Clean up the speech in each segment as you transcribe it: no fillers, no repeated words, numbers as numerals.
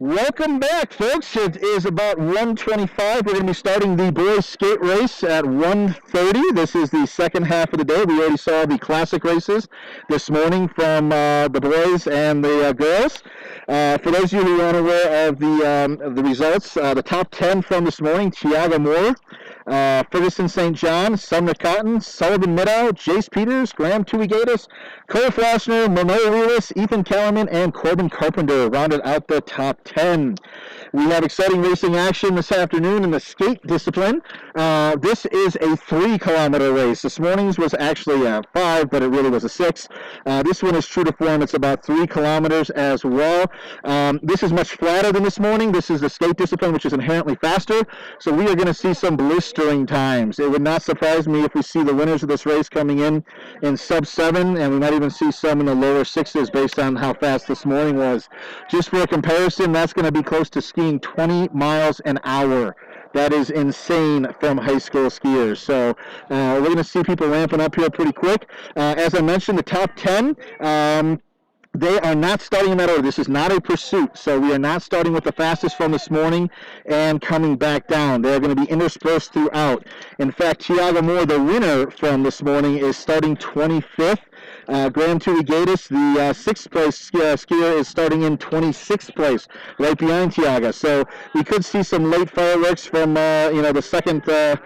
Welcome back, folks. It is about 1:25. We're going to be starting the boys skate race at 1:30. This is the second half of the day. We already saw the classic races this morning from the boys and the girls. For those of you who aren't aware of the results, the top 10 from this morning: Tiago Moore, Ferguson St. John, Sumner Cotton, Sullivan Middow, Jace Peters, Graham Tuigatis, Cole Flossner, Manoa Reelis, Ethan Kellerman, and Corbin Carpenter rounded out the top 10. We have exciting racing action this afternoon in the skate discipline. This is a 3-kilometer race. This morning's was actually 5, but it really was a 6. This one is true to form. It's about 3 kilometers as well. This is much flatter than this morning. This is the skate discipline, which is inherently faster. So we are going to see some blistering times. It would not surprise me if we see the winners of this race coming in sub-7, and we might even see some in the lower 6s based on how fast this morning was. Just for a comparison, that's going to be close to skiing 20 miles an hour. That is insane from high school skiers. So we're going to see people ramping up here pretty quick. As I mentioned, the top 10, they are not starting in that order. This is not a pursuit, so we are not starting with the fastest from this morning and coming back down. They're going to be interspersed throughout. In fact, Tiago Moore, the winner from this morning, is starting 25th. Graham Tuigatis, the 6th place skier, is starting in 26th place, right behind Tiago. So we could see some late fireworks from the second third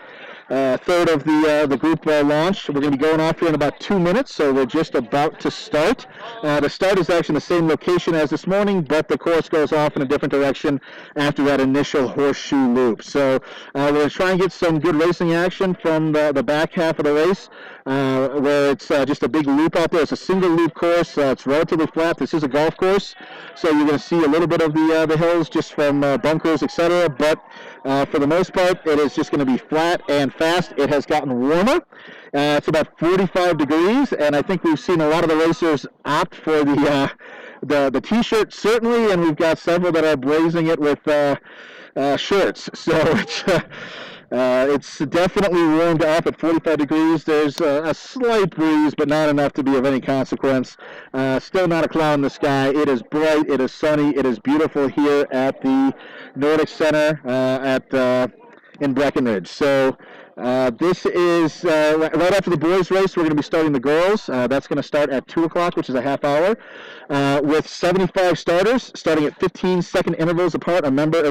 of the group launch. We're going to be going off here in about 2 minutes, so we're just about to start. The start is actually in the same location as this morning, but the course goes off in a different direction after that initial horseshoe loop. So we're going to try and get some good racing action from the back half of the race, where it's just a big loop out there. It's a single loop course. It's relatively flat. This is a golf course, so you're going to see a little bit of the hills just from bunkers, etc. But for the most part, it is just going to be flat and fast. It has gotten warmer. It's about 45 degrees, and I think we've seen a lot of the racers opt for the T-shirt, certainly, and we've got several that are blazing it with shorts. So it's definitely warmed up at 45 degrees. There's a slight breeze, but not enough to be of any consequence. Still not a cloud in the sky. It is bright. It is sunny. It is beautiful here at the Nordic Center in Breckenridge. So this is right after the boys race. We're going to be starting the girls. That's going to start at 2 o'clock, which is a half hour, with 75 starters starting at 15-second intervals apart. Remember,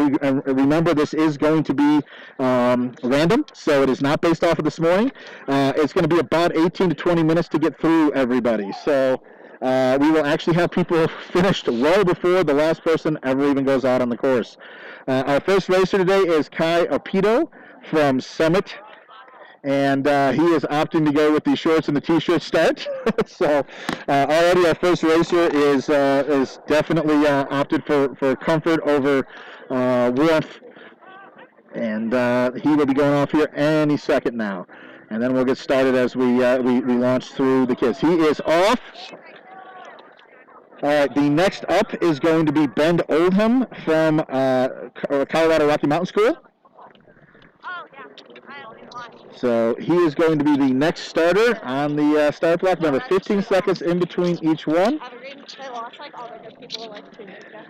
this is going to be random, so it is not based off of this morning. It's going to be about 18 to 20 minutes to get through everybody. So we will actually have people finished well before the last person ever even goes out on the course. Our first racer today is Kai Opito from Summit, and he is opting to go with the shorts and the T-shirt start. So already our first racer is definitely opted for comfort over warmth, and he will be going off here any second now. And then we'll get started as we launch through the kids. He is off. All right, the next up is going to be Ben Oldham from Colorado Rocky Mountain School. Oh, yeah. I only watched. So he is going to be the next starter on the start block. Remember, 15 seconds in between each one. They lost like all the good people like 2 years ago.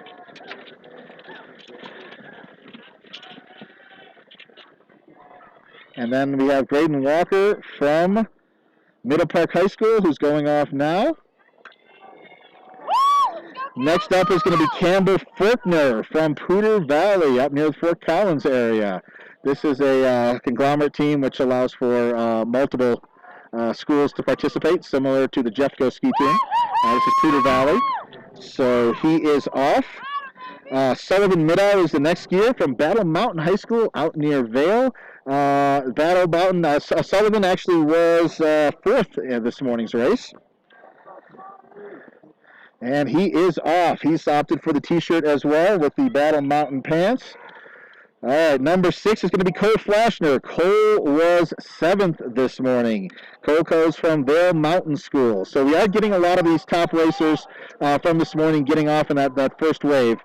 And then we have Graydon Walker from Middle Park High School, who's going off now. Next up is going to be Campbell Faulkner from Poudre Valley, up near the Fort Collins area. This is a conglomerate team which allows for multiple schools to participate, similar to the Jeffco ski team. This is Poudre Valley. So he is off. Sullivan Middow is the next skier from Battle Mountain High School out near Vail. Battle Mountain, Sullivan actually was 4th in this morning's race. And he is off. He's opted for the T-shirt as well with the Battle Mountain pants. All right, number 6 is going to be Cole Flashner. Cole was 7th this morning. Cole goes from Vail Mountain School. So we are getting a lot of these top racers from this morning getting off in that first wave.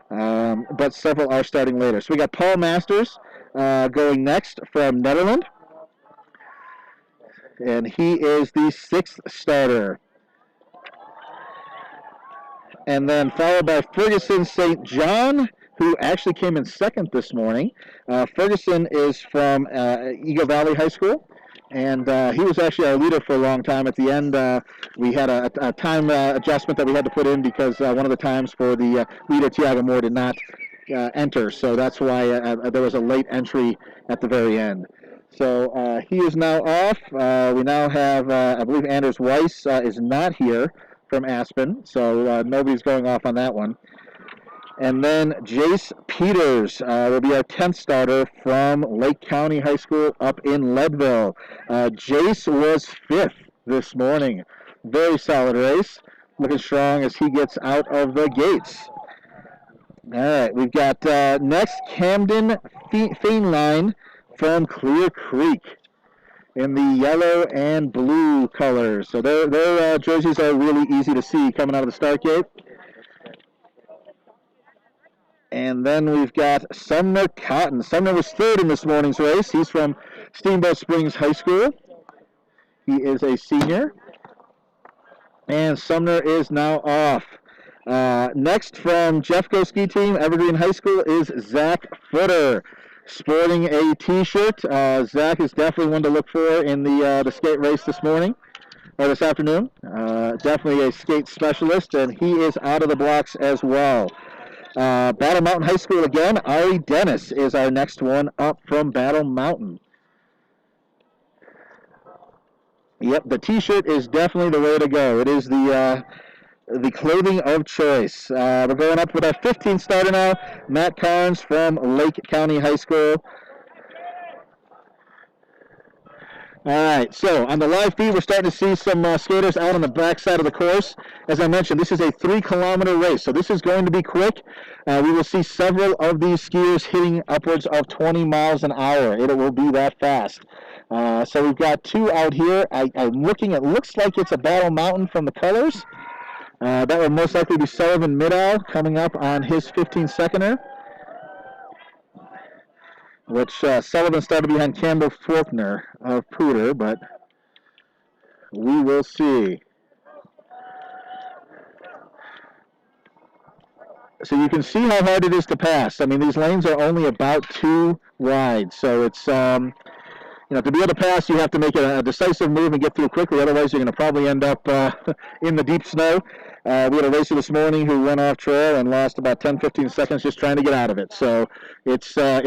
But several are starting later. So we got Paul Masters going next from Netherlands. And he is the 6th starter. And then followed by Ferguson St. John who actually came in second this morning. Ferguson is from Eagle Valley High School, and he was actually our leader for a long time. At the end, we had a time adjustment that we had to put in because one of the times for the leader, Tiago Moore, did not enter. So that's why there was a late entry at the very end. So he is now off. We now have, I believe Anders Weiss is not here from Aspen, so nobody's going off on that one. And then Jace Peters will be our 10th starter from Lake County High School up in Leadville. Jace was 5th this morning. Very solid race. Looking strong as he gets out of the gates. All right, we've got next Camden Feinlein from Clear Creek in the yellow and blue colors. So their jerseys are really easy to see coming out of the start gate. And then we've got Sumner Cotton. Sumner was 3rd in this morning's race. He's from Steamboat Springs High School. He is a senior. And Sumner is now off. Next from Jeffco Ski Team, Evergreen High School, is Zach Footer, sporting a T-shirt. Zach is definitely one to look for in the skate race this morning, or this afternoon. Definitely a skate specialist, and he is out of the blocks as well. Battle Mountain High School again. Ari Dennis is our next one up from Battle Mountain. Yep, the T-shirt is definitely the way to go. It is the clothing of choice. We're going up with our 15th starter now, Matt Carnes from Lake County High School. All right, so on the live feed, we're starting to see some skaters out on the back side of the course. As I mentioned, this is a 3-kilometer race, so this is going to be quick. We will see several of these skiers hitting upwards of 20 miles an hour. It will be that fast. So we've got 2 out here. I'm looking, it looks like it's a Battle Mountain from the colors. That will most likely be Sullivan Middow coming up on his 15-seconder, which Sullivan started behind Campbell Faulkner of Pooter, but we will see. So you can see how hard it is to pass. I mean, these lanes are only about 2 wide, so it's to be able to pass, you have to make a decisive move and get through quickly. Otherwise, you're going to probably end up in the deep snow. We had a racer this morning who went off trail and lost about 10, 15 seconds just trying to get out of it. So it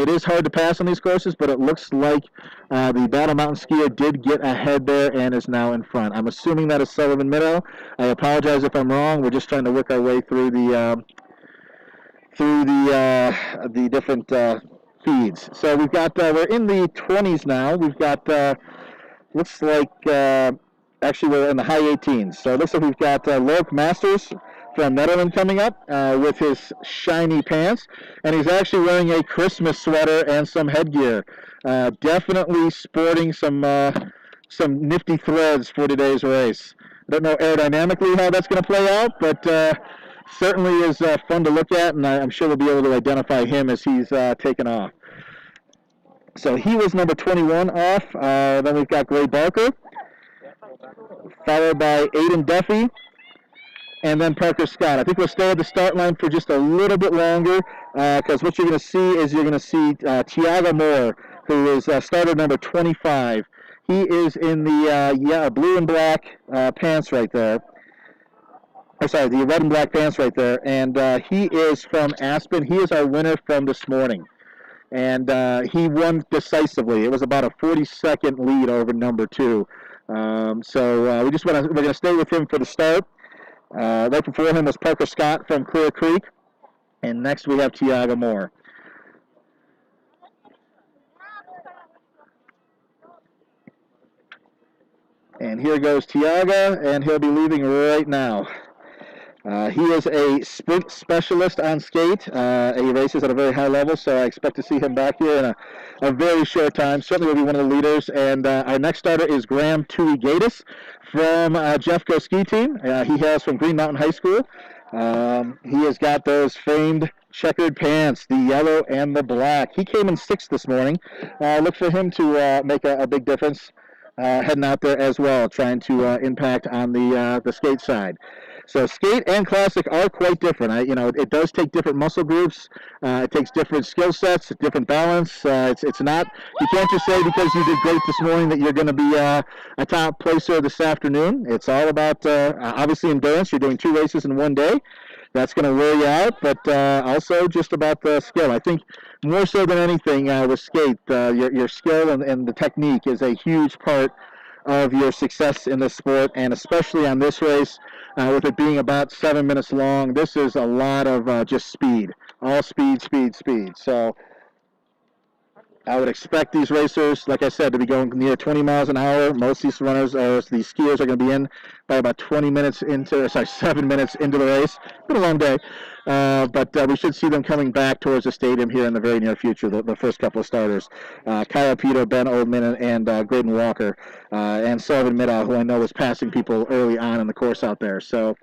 is hard to pass on these courses, but it looks like the Battle Mountain skier did get ahead there and is now in front. I'm assuming that is Sullivan Middow. I apologize if I'm wrong. We're just trying to work our way through the different feeds. So we've got, we're in the 20s now. We've got, looks like, actually we're in the high 18s. So it looks like we've got Loic Masters from Netherlands coming up with his shiny pants. And he's actually wearing a Christmas sweater and some headgear. Definitely sporting some nifty threads for today's race. I don't know aerodynamically how that's going to play out, but certainly is fun to look at, and I'm sure we'll be able to identify him as he's taken off. So he was number 21 off. Then we've got Gray Barker, followed by Aiden Duffy, and then Parker Scott. I think we'll stay at the start line for just a little bit longer because what you're going to see is Tiago Moore, who is starter number 25. He is in the blue and black pants right there. The red and black pants right there, and he is from Aspen. He is our winner from this morning, and he won decisively. It was about a 40-second lead over number 2. So we're going to stay with him for the start. Right before him was Parker Scott from Clear Creek, and next we have Tiago Moore. And here goes Tiago, and he'll be leaving right now. He is a sprint specialist on skate. He races at a very high level, so I expect to see him back here in a very short time. Certainly will be one of the leaders. And our next starter is Graham Tui-Gatis from Jeffco Ski Team. He hails from Green Mountain High School. He has got those famed checkered pants, the yellow and the black. He came in 6th this morning. Look for him to make a big difference heading out there as well, trying to impact on the skate side. So skate and classic are quite different. It does take different muscle groups. It takes different skill sets, different balance. It's not. You can't just say because you did great this morning that you're going to be a top placer this afternoon. It's all about obviously endurance. You're doing 2 races in one day. That's going to wear you out, but also just about the skill. I think more so than anything with skate, your skill and the technique is a huge part of your success in this sport, and especially on this race, with it being about 7 minutes long, this is a lot of just speed. All speed, speed, speed. So I would expect these racers, like I said, to be going near 20 miles an hour. Most of these runners, these skiers, are going to be in by about 7 minutes into the race. It's been a long day, but we should see them coming back towards the stadium here in the very near future, the first couple of starters. Kyle Peter, Ben Oldman, and Graydon Walker, and Sullivan Middow, who I know was passing people early on in the course out there. So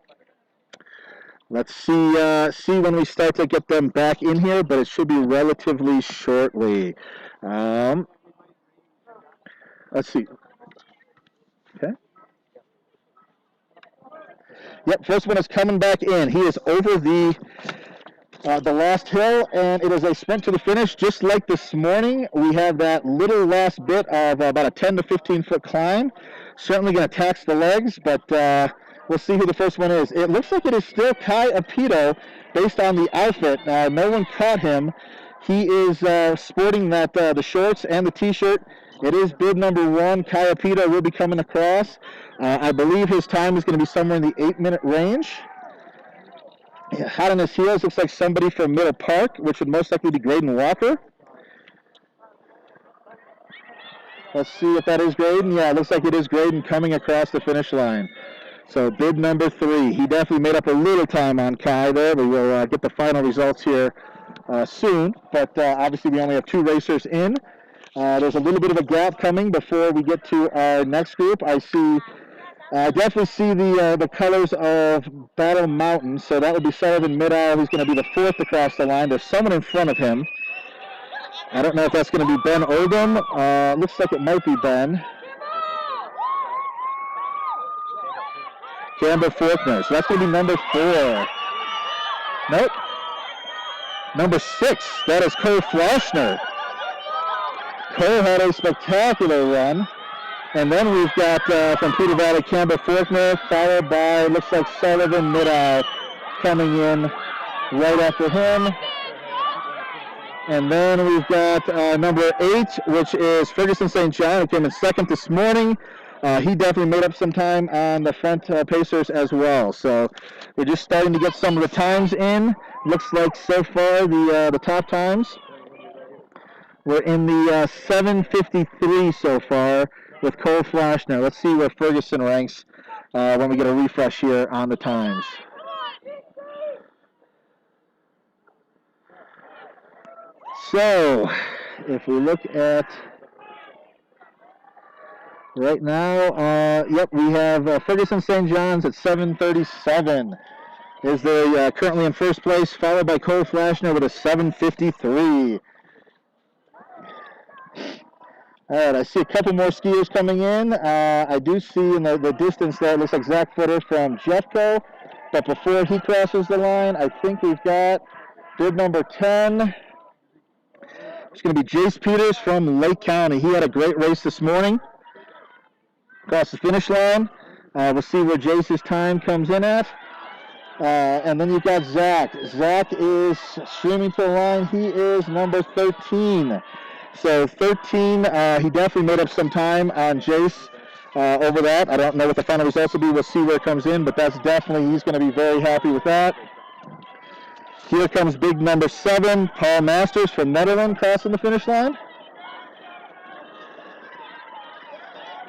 let's see when we start to get them back in here, but it should be relatively shortly. Let's see. Okay. Yep, first one is coming back in. He is over the last hill, and it is a sprint to the finish. Just like this morning, we have that little last bit of about a 10 to 15 foot climb. Certainly going to tax the legs, but we'll see who the first one is. It looks like it is still Kai Apito based on the outfit. No one caught him. He is sporting the shorts and the t-shirt. It is bib number 1. Kai Apito will be coming across. I believe his time is going to be somewhere in the 8-minute range. Hot on his heels looks like somebody from Middle Park, which would most likely be Graydon Walker. Let's see if that is Graydon. Yeah, it looks like it is Graydon coming across the finish line. So bib number 3. He definitely made up a little time on Kai there. We will get the final results here soon, but obviously we only have 2 racers in. There's a little bit of a gap coming before we get to our next group. I definitely see the colors of Battle Mountain, so that would be Sullivan Middow, who's going to be the 4th across the line. There's someone in front of him. I don't know if that's going to be Ben Oldham. Looks like it might be Ben. Campbell Faulkner. So that's going to be number 4. Nope. Number 6. That is Cole Flashner. Cole had a spectacular run. And then we've got from Peter Valley, Campbell Faulkner, followed by, looks like Sullivan Middow coming in right after him. And then we've got number 8, which is Ferguson St. John, who came in 2nd this morning. He definitely made up some time on the front pacers as well. So we're just starting to get some of the times in. Looks like so far the top times. We're in the 7:53 so far with Cole Flashner. Let's see where Ferguson ranks when we get a refresh here on the times. So if we look at right now, yep, we have Ferguson St. John's at 7:37. Is they currently in first place, followed by Cole Flashner with a 7:53. All right, I see a couple more skiers coming in. I do see in the distance there, it looks like Zach Footer from Jeffco. But before he crosses the line, I think we've got bib number 10. It's going to be Jace Peters from Lake County. He had a great race this morning. Across the finish line. We'll see where Jace's time comes in at. And then you've got Zach. Zach is streaming to the line. He is number 13. So 13, he definitely made up some time on Jace over that. I don't know what the final results will be. We'll see where it comes in, but that's definitely, he's going to be very happy with that. Here comes big number 7, Paul Masters from Netherlands crossing the finish line.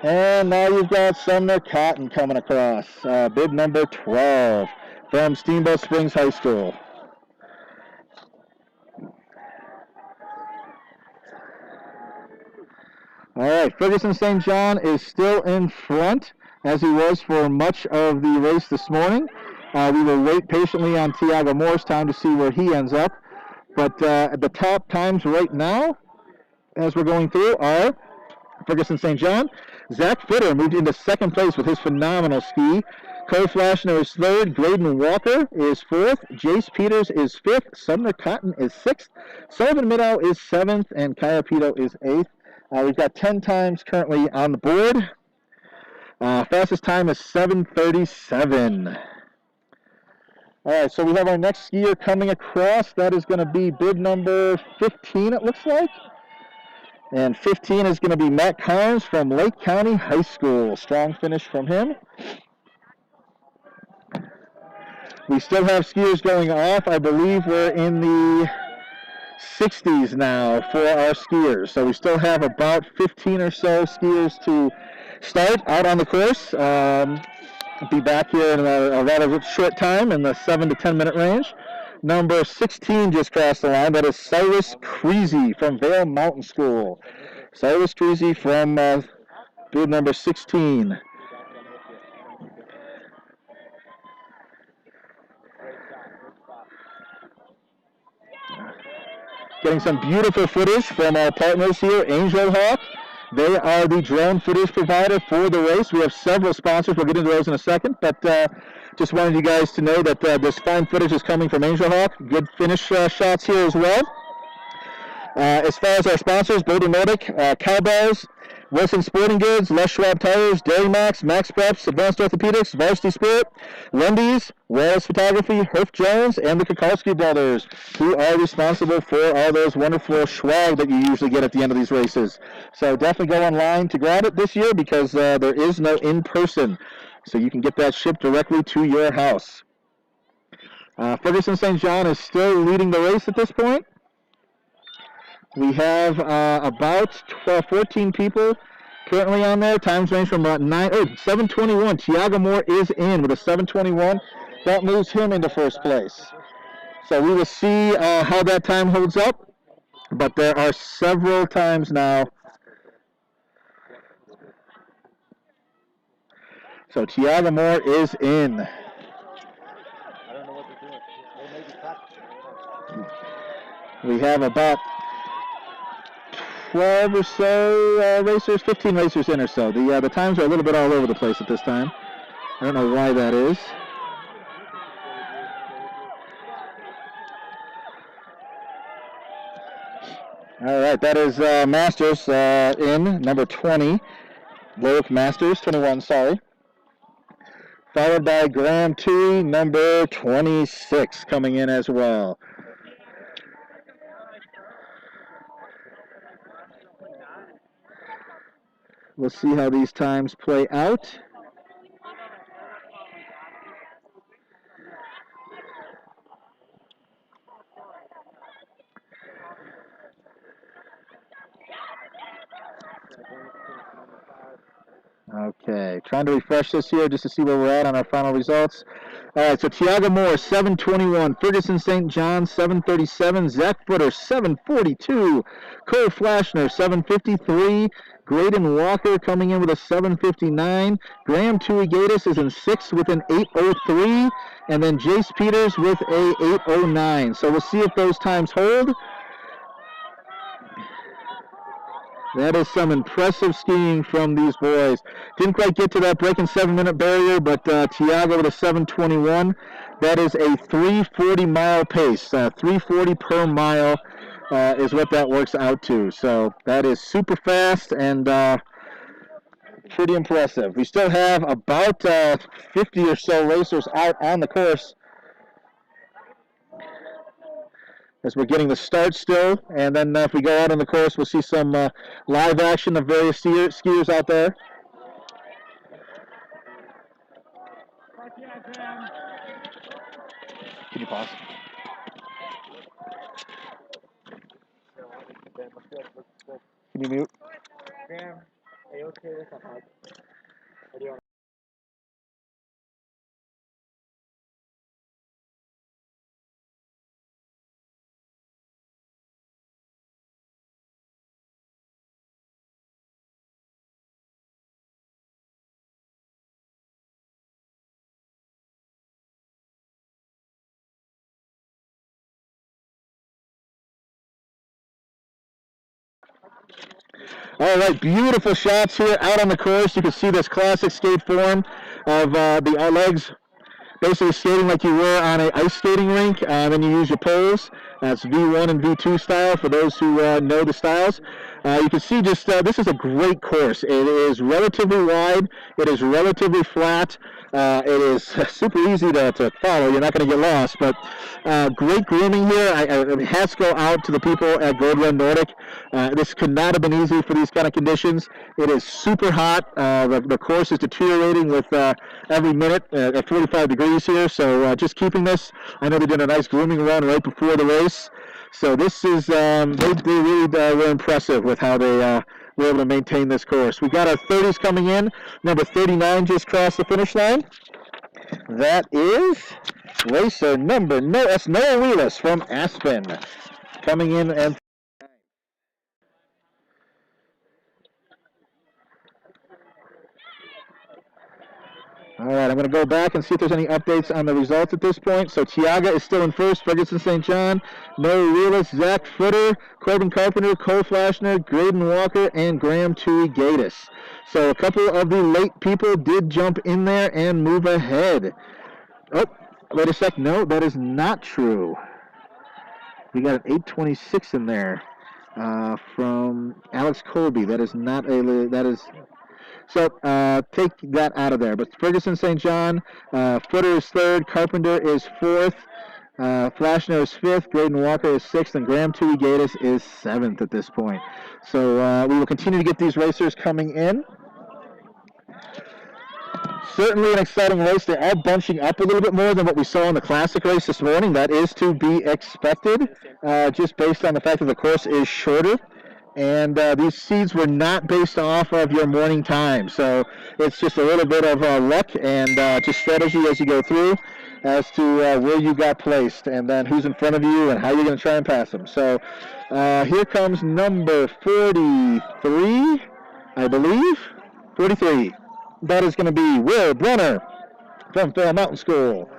And now you've got Sumner Cotton coming across, bib number 12 from Steamboat Springs High School. All right, Ferguson St. John is still in front, as he was for much of the race this morning. We will wait patiently on Tiago Moore's time to see where he ends up. But the top times right now, as we're going through, are Ferguson St. John. Zach Footer moved into second place with his phenomenal ski. Cole Flashner is third. Graydon Walker is fourth. Jace Peters is fifth. Sumner Cotton is sixth. Sullivan Middow is seventh. And Kaya Pito is eighth. We've got 10 times currently on the board. Fastest time is 7:37. All right, so we have our next skier coming across. That is going to be bib number 15, it looks like. And 15 is going to be Matt Carnes from Lake County High School. Strong finish from him. We still have skiers going off. I believe we're in the 60s now for our skiers. So we still have about 15 or so skiers to start out on the course. Be back here in a rather short time in the 7 to 10 minute range. Number 16 just crossed the line. That is Cyrus Creasy from Vail Mountain School. Cyrus Creasy from bib number 16. Getting some beautiful footage from our partners here, Angel Hawk. They are the drone footage provider for the race. We have several sponsors. We'll get into those in a second, but just wanted you guys to know that this fine footage is coming from Angel Hawk. Good finish shots here as well. As far as our sponsors, Boulder Nordic, Cowbells, Wilson Sporting Goods, Les Schwab Tires, Dairy Max, Max Preps, Advanced Orthopedics, Varsity Spirit, Wendy's, Wallace Photography, Herf Jones, and the Kukalski brothers, who are responsible for all those wonderful swag that you usually get at the end of these races. So definitely go online to grab it this year because there is no in-person. So you can get that shipped directly to your house. Ferguson St. John is still leading the race at this point. We have about 14 people currently on there. Times range from about 7:21. Tiago Moore is in with a 7:21. That moves him into first place. So we will see how that time holds up. But there are several times now. So Tiago Moore is in. We have about 12 or so racers, 15 racers in or so. The times are a little bit all over the place at this time. I don't know why that is. All right, that is Masters in, number 20. Loic Masters, 21, sorry. Followed by Graham Tui, number 26, coming in as well. We'll see how these times play out. Okay, trying to refresh this here just to see where we're at on our final results. All right, so Tiago Moore, 7:21. Ferguson St. John, 7:37. Zach Footer, 7:42. Cole Flashner, 7:53. Graydon Walker coming in with a 7:59. Graham Tui-Gatus is in sixth with an 8:03. And then Jace Peters with a 8:09. So we'll see if those times hold. That is some impressive skiing from these boys. Didn't quite get to that breaking 7-minute barrier, but Tiago with a 7:21. That is a 3:40 mile pace. 3:40 per mile is what that works out to. So that is super fast and pretty impressive. We still have about 50 or so racers out on the course as we're getting the start still. And then if we go out on the course, we'll see some live action of various skiers out there. Can you pause? Can you mute? Graham, are you okay with that? Or do you want All right, beautiful shots here out on the course. You can see this classic skate form of the legs basically skating like you were on an ice skating rink. Then you use your poles. That's V1 and V2 style for those who know the styles. You can see just this is a great course. It is relatively wide. It is relatively flat. It is super easy to follow. You're not going to get lost. But great grooming here. Hats go out to the people at Gold Run Nordic. This could not have been easy for these kind of conditions. It is super hot. The course is deteriorating with every minute at 45 degrees here. So just keeping this. I know they did a nice grooming run right before the race. So this is, they really were impressive with how they were able to maintain this course. We got our 30s coming in. Number 39 just crossed the finish line. That is racer that's Noah Wheelis from Aspen coming in and all right, I'm going to go back and see if there's any updates on the results at this point. So Tiaga is still in first, Ferguson St. John, Noah Wheelis, Zach Footer, Corbin Carpenter, Cole Flashner, Graydon Walker, and Graham Tui Gatis. So a couple of the late people did jump in there and move ahead. Oh, wait a sec. No, that is not true. We got an 8:26 in there from Alex Colby. That is not So take that out of there. But Ferguson St. John, Footer is third, Carpenter is fourth, Flashner is fifth, Graydon Walker is sixth, and Graham Tui Gatis is seventh at this point. So we will continue to get these racers coming in. Certainly an exciting race. They are bunching up a little bit more than what we saw in the Classic race this morning. That is to be expected, just based on the fact that the course is shorter. And these seeds were not based off of your morning time. So it's just a little bit of luck and just strategy as you go through as to where you got placed and then who's in front of you and how you're going to try and pass them. So here comes number 43, I believe. 43. That is going to be Will Brenner from Fair Mountain School.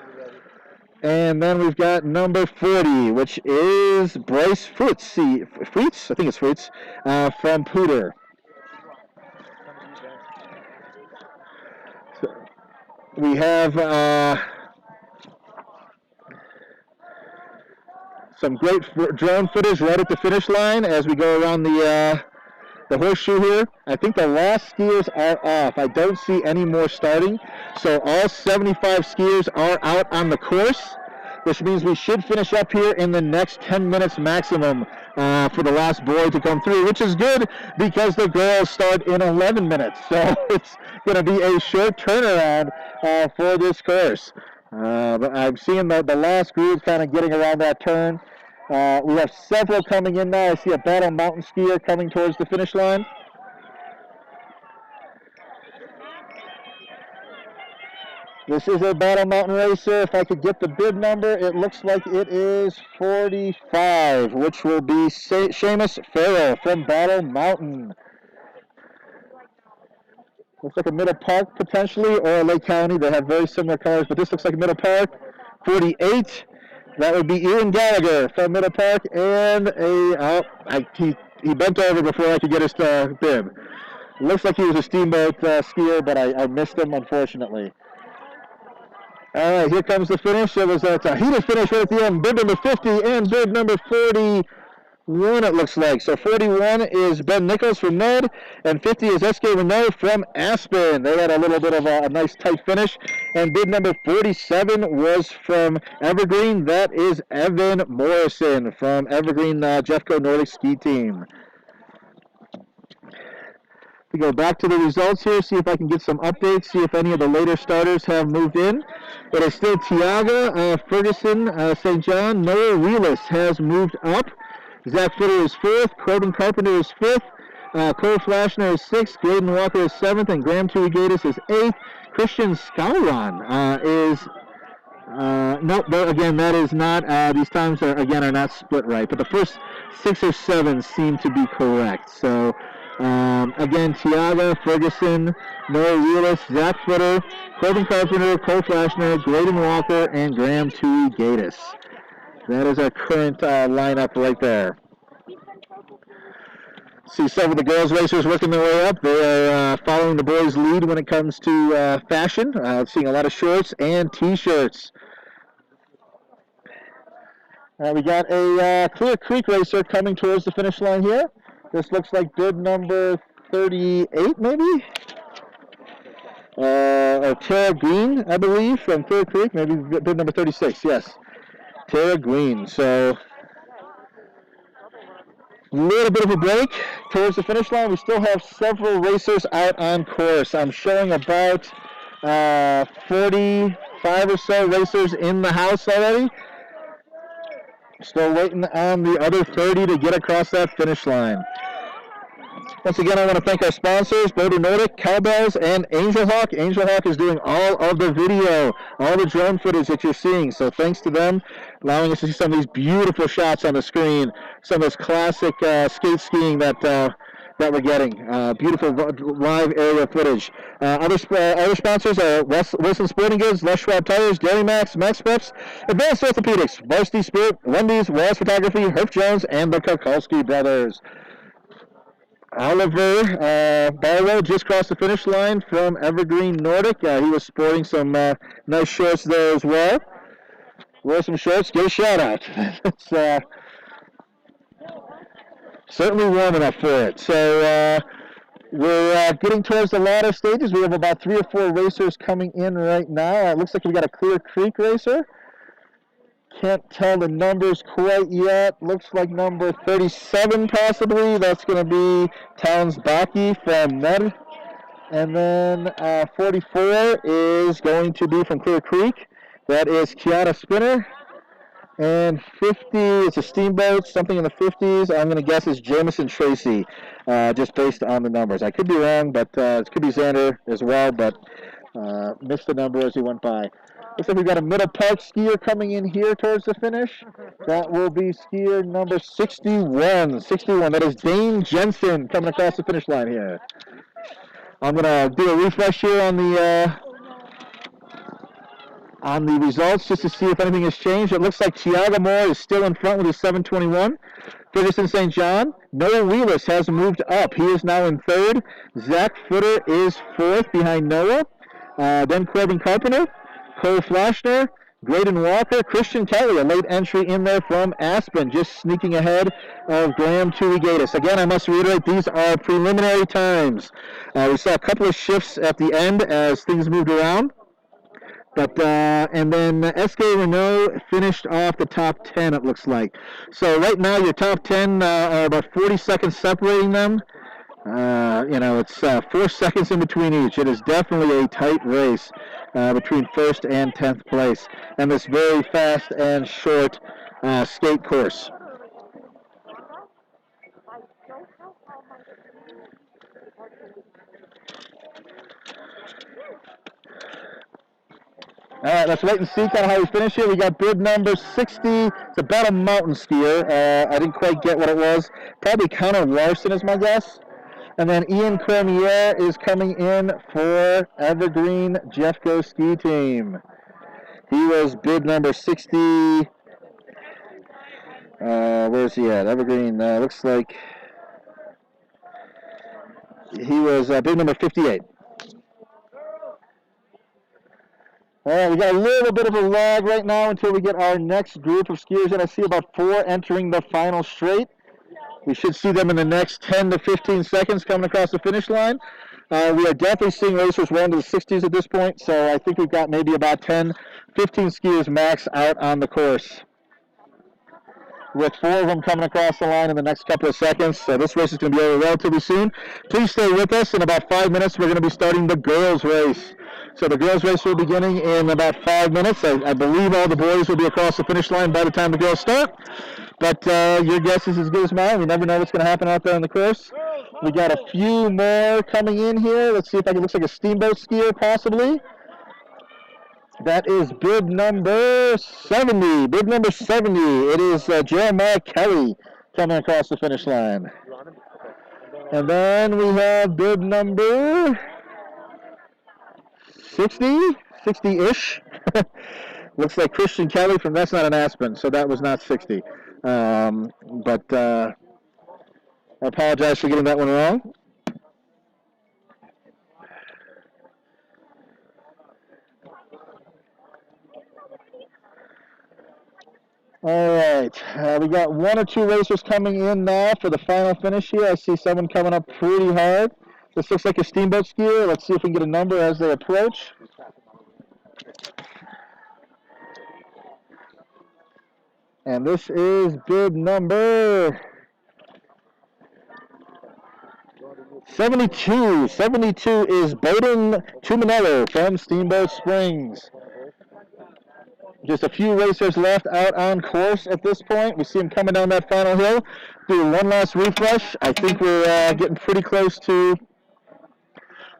And then we've got number 40, which is Bryce Fruits? I think it's Fruits, from Pooter. So we have some great drone footage right at the finish line as we go around the horseshoe here. I think the last skiers are off. I don't see any more starting. So all 75 skiers are out on the course, which means we should finish up here in the next 10 minutes maximum for the last boy to come through, which is good because the girls start in 11 minutes. So it's going to be a short turnaround for this course. But I'm seeing the last group kind of getting around that turn. We have several coming in now. I see a Battle Mountain skier coming towards the finish line. This is a Battle Mountain racer. If I could get the bid number, it looks like it is 45, which will be Seamus Farrell from Battle Mountain. Looks like a Middle Park potentially, or a Lake County. They have very similar colors, but this looks like a Middle Park. 48. That would be Ian Gallagher from Middle Park, and he bent over before I could get his bib. Looks like he was a steamboat skier, but I missed him, unfortunately. All right, here comes the finish. It was a heated finish right at the end. Bib number 50 and bib number 41, it looks like. So 41 is Ben Nichols from Ned, and 50 is S.K. Renault from Aspen. They had a little bit of a nice tight finish. And bid number 47 was from Evergreen. That is Evan Morrison from Evergreen Jeffco Nordic Ski Team. We go back to the results here, see if I can get some updates, see if any of the later starters have moved in. It is still Tiaga, Ferguson, St. John. Noah Wheelis has moved up. Zach Footer is fourth. Corbin Carpenter is fifth. Cole Flashner is sixth. Graydon Walker is seventh. And Graham Tui Gatis is eighth. Christian Scowron is... nope, again, that is not... these times, are not split right. But the first 6 or 7 seem to be correct. So... again, Tiaga, Ferguson, Noah Wheelis, Zach Footer, Corbin Carpenter, Cole Flashner, Graydon Walker, and Graham Tui Gatis. That is our current lineup right there. See some of the girls racers working their way up. They are following the boys' lead when it comes to fashion. Seeing a lot of shorts and T-shirts. We got a Clear Creek racer coming towards the finish line here. This looks like bib number 38, maybe? Or Tara Green, I believe, from Clear Creek. Maybe bib number 36, yes. Tara Green. So, a little bit of a break towards the finish line. We still have several racers out on course. I'm showing about 45 or so racers in the house already. Still waiting on the other 30 to get across that finish line. Once again, I want to thank our sponsors, Nordic, Cowbells, and Angel Hawk. Angel Hawk is doing all of the video, all the drone footage that you're seeing. So thanks to them, allowing us to see some of these beautiful shots on the screen, some of this classic skate skiing that we're getting. Beautiful live area footage. Other sponsors are Wilson Sporting Goods, Les Schwab Tires, Dairy Max, Max Preps, Advanced Orthopedics, Varsity Spirit, Wendy's, Wallace Photography, Herf Jones, and the Kukulski Brothers. Oliver Barlow just crossed the finish line from Evergreen Nordic. He was sporting some nice shorts there as well. Wear some shorts, get a shout out. It's certainly warm enough for it. So we're getting towards the latter stages. We have about 3 or 4 racers coming in right now. It looks like we got a Clear Creek racer. Can't tell the numbers quite yet. Looks like number 37 possibly. That's going to be Towns Baki from Med. And then 44 is going to be from Clear Creek. That is Kiana Spinner. And 50, it's a Steamboat, something in the 50s. I'm going to guess it's Jamison Tracy, just based on the numbers. I could be wrong, but it could be Xander as well, but missed the number as he went by. Looks like we've got a Middle Park skier coming in here towards the finish. That will be skier number 61. 61, that is Dane Jensen coming across the finish line here. I'm going to do a refresh here on the results just to see if anything has changed. It looks like Tiago Moore is still in front with his 7:21. Ferguson St. John. Noah Wheelis has moved up. He is now in 3rd. Zach Footer is 4th behind Noah. Then Corbin Carpenter, Cole Flashner, Graydon Walker, Christian Kelly, a late entry in there from Aspen, just sneaking ahead of Graham Tuigatis. Again, I must reiterate, these are preliminary times. We saw a couple of shifts at the end as things moved around. But and then SK Renault finished off the top 10, it looks like. So right now your top 10 are about 40 seconds separating them. It's 4 seconds in between each. It is definitely a tight race between 1st and 10th place, and this very fast and short skate course. All right, let's wait and see kind of how we finish here. We got bib number 60. It's about a mountain skier. I didn't quite get what it was. Probably Connor Larson is my guess. And then Ian Cormier is coming in for Evergreen Jeffco Ski Team. He was bib number 60. Where's he at? Evergreen. Looks like he was bib number 58. All right, we got a little bit of a lag right now until we get our next group of skiers in. I see about 4 entering the final straight. We should see them in the next 10 to 15 seconds coming across the finish line. We are definitely seeing racers well into the 60s at this point, so I think we've got maybe about 10, 15 skiers max out on the course, with 4 of them coming across the line in the next couple of seconds. So this race is going to be over relatively soon. Please stay with us. In about 5 minutes, we're going to be starting the girls' race. So the girls' race will be beginning in about 5 minutes. I believe all the boys will be across the finish line by the time the girls start. But your guess is as good as mine. We never know what's going to happen out there on the course. We got a few more coming in here. Let's see if it looks like a Steamboat skier possibly. That is bib number 70. Bib number 70. It is Jeremiah Kelly coming across the finish line. And then we have bib number 60-ish. Looks like Christian Kelly from, that's not an Aspen, so that was not 60. I apologize for getting that one wrong. All right, we got one or two racers coming in now for the final finish here. I see someone coming up pretty hard. This looks like a steamboat skier. Let's see if we can get a number as they approach. And this is bid number 72. 72 is Bowden Tuminello from Steamboat Springs. Just a few racers left out on course at this point. We see him coming down that final hill. Do one last refresh. I think we're getting pretty close to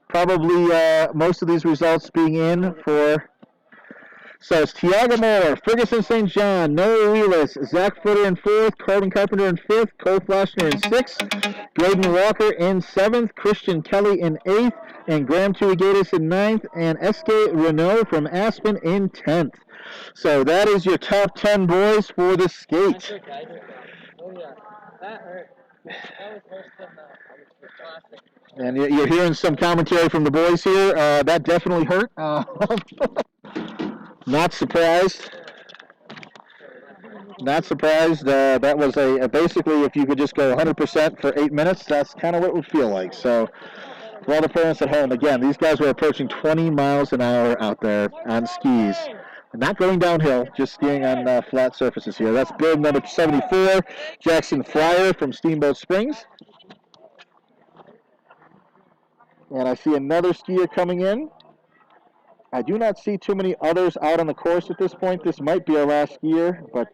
probably most of these results being in for. So it's Tiago Moore, Ferguson St. John, Noah Wheelis, Zach Footer in 4th, Corbin Carpenter in 5th, Cole Flashner in 6th, Braden Walker in 7th, Christian Kelly in 8th, and Graham Tuigatis in 9th, and S.K. Renault from Aspen in 10th. So that is your top 10 boys for the skate. Oh yeah, that hurt. That was worse than the classic. And you're hearing some commentary from the boys here. That definitely hurt. Not surprised. Not surprised. That was basically, if you could just go 100% for 8 minutes, that's kind of what it would feel like. So for all the parents at home, again, these guys were approaching 20 miles an hour out there on skis. Not going downhill, just skiing on flat surfaces here. That's bid number 74, Jackson Fryer from Steamboat Springs. And I see another skier coming in. I do not see too many others out on the course at this point. This might be our last skier, but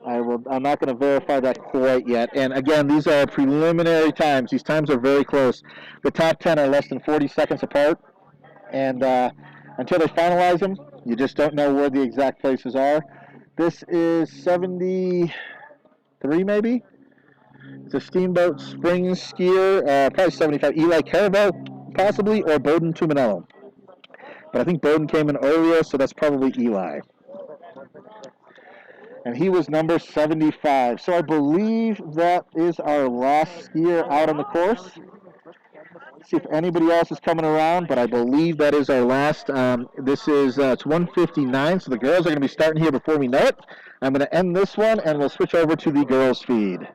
I'm not going to verify that quite yet. And again, these are preliminary times. These times are very close. The top 10 are less than 40 seconds apart. And until they finalize them, you just don't know where the exact places are. This is 73 maybe. It's a Steamboat Springs skier, probably 75. Eli Carabell, possibly, or Bowden Tuminello. But I think Bowden came in earlier, so that's probably Eli. And he was number 75. So I believe that is our last skier out on the course. Let's see if anybody else is coming around, but I believe that is our last. This is it's 1:59, so the girls are going to be starting here before we know it. I'm going to end this one, and we'll switch over to the girls' feed.